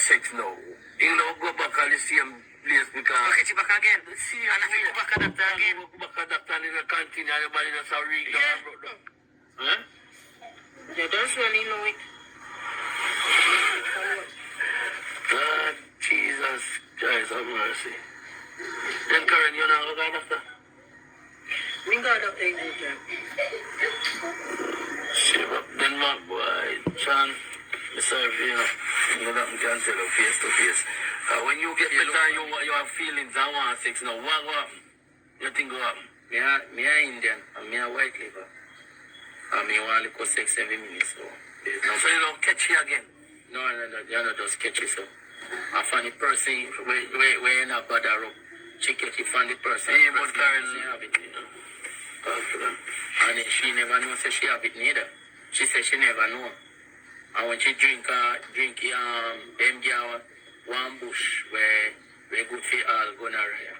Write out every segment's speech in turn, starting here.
sex now. You know, go back to the same place because... Okay, you back again. See, and if you go back to doctor again. Go back to doctor and you continue, everybody just a read down, brother. Huh? Yeah, that's when you know it. God, Jesus Christ have mercy. Then Karen, you know go to doctor? Me go to doctor in good time. Shit up, then my boy, John. Sorry, you know, I can tell you face to face. When you get better, you have feelings and want sex now. What happen? You think what happen? Me a Indian and me a white liver. And me want to sex every minute, so So you don't catch it again? No, you not just catch it, so. I find the person where you not bother up. She catch it from the person. Yeah, but Karen have it, you know. And she never know say she have it neither. She said she never know. And when she drink them girl one bush where good for all gonorrhea.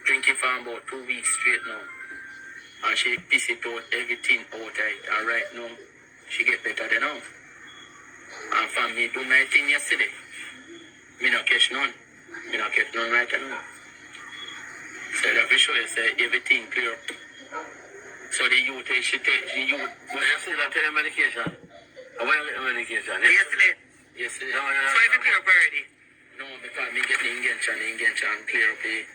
Drink it for about 2 weeks straight now. And she piss it out, everything out of it. And right now, she get better than now. And for me do my thing yesterday, me not catch none. Me not catch none right now. So that for sure, say everything clear up. So the youth, she take the youth. But you still take the medication? When you get the medication? Yesterday. Yesterday. So if you clear up already? No, because me get the injection clear up the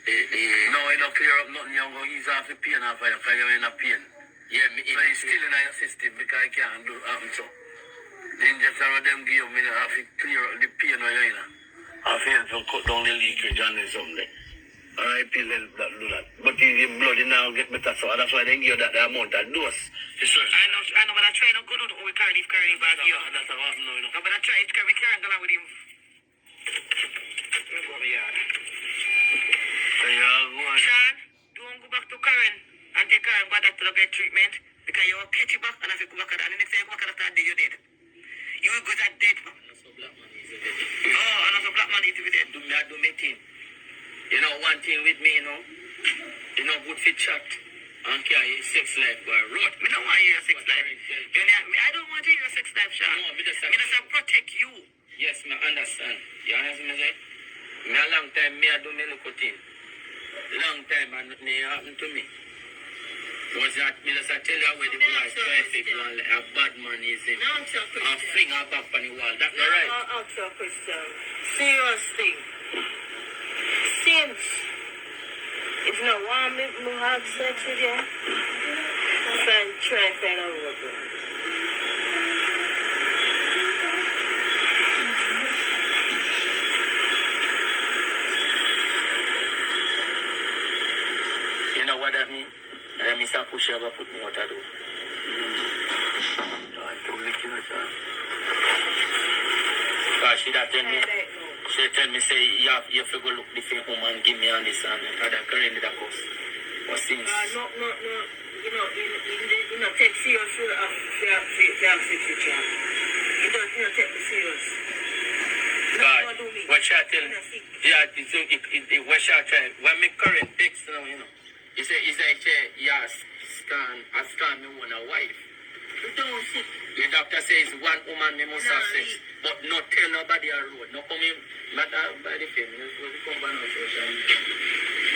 No, you don't clear up nothing. You're going to ease off the pain off of you because you're in a pain. Yeah, me so it's still in your system because you can't do happen so. The injection of them give me have to clear up the pain where you're in. I feel to cut down the leakage and something. Alright, pill help that do that. But the blood now get better, so that's why they give you that the amount of dose. I know, but I try not to go to the curry back here. That's what I know. No, but I try to carry Karen with him. Sean, don't go back to Karen and take Karen back to the get treatment because you will catch you back and if you go back and the next time you go back after that day you're dead. You will go that dead. Oh, another black man is dead. Do me thing. You know one thing with me, you know good fit chat and carry sex life by road. Me don't want to hear your sex life. I don't want to hear your sex life, Sean. No, me just protect you. Yes, me understand. You understand me say? Me a long time me a do me little thing. Long time and nothing happen to me. Was that me just tell you where the boy traffic one a bad man is in. Now answer a question. And fling her back on the wall. That's not right. I'll answer a question. Serious thing. Since if you want me to have sex with you, try to find out what to do. You know what that means? That means I push you over, put me what I do. Because she that tell me, say, you have to go look different woman, give me on this and that currently that cost. What things? No. You know, take serious for have sex with you. You don't take me serious. God, what shall I tell you? Yeah, what shall I tell you? When me current ex now, you know, he say, yeah, scan me want a wife. Don't sick. The doctor says one woman me must have sex, but not tell nobody a road. No come in, not by the family. Come by no social media.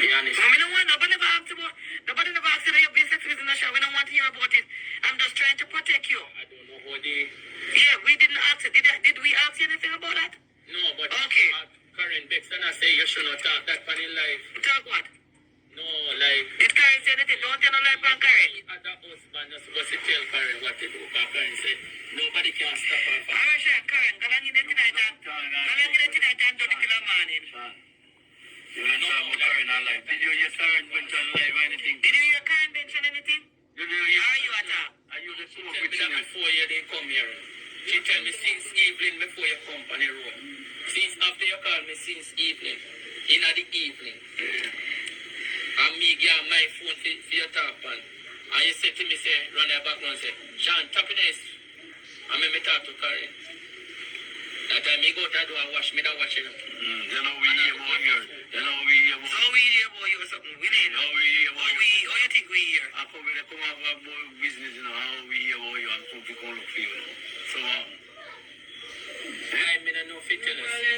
Be honest. We don't want nobody never asked about. Nobody never asked you your business in the show. We don't want to hear about it. I'm just trying to protect you. I don't know how they. Yeah, we didn't ask it. Did we ask you anything about that? No, but okay. Karen Bex and I say you should not talk that funny life. Talk what? No, like. Did Karen say anything? Don't tell no lie about Karen. Other husband just supposed to tell Karen what to do. But Karen said nobody can stop her. I wish I Karen. Galang in the tonight and don't kill a man in. You don't know about Karen on live. Did you hear Karen mention live or anything? Did you hear Karen mention anything? Did you hear? Are you at her? Are you the smoke Tell with me that before they come here. She tell me since evening before you come on the road. Since after you call me since evening. In the evening. And me give my phone for your talk on. And you say to me, say, run your background, say, Sean, happiness. And me talk to Karen. That time me go to the door and wash, me that wash it. You know we hear about you. You know we hear about you. So we hear about you or something. We didn't. How we hear about you. How you think we hear? I come here, come have a business, you know, how we hear about you and some people look for you, you know. So, I mean, I know fit tell us.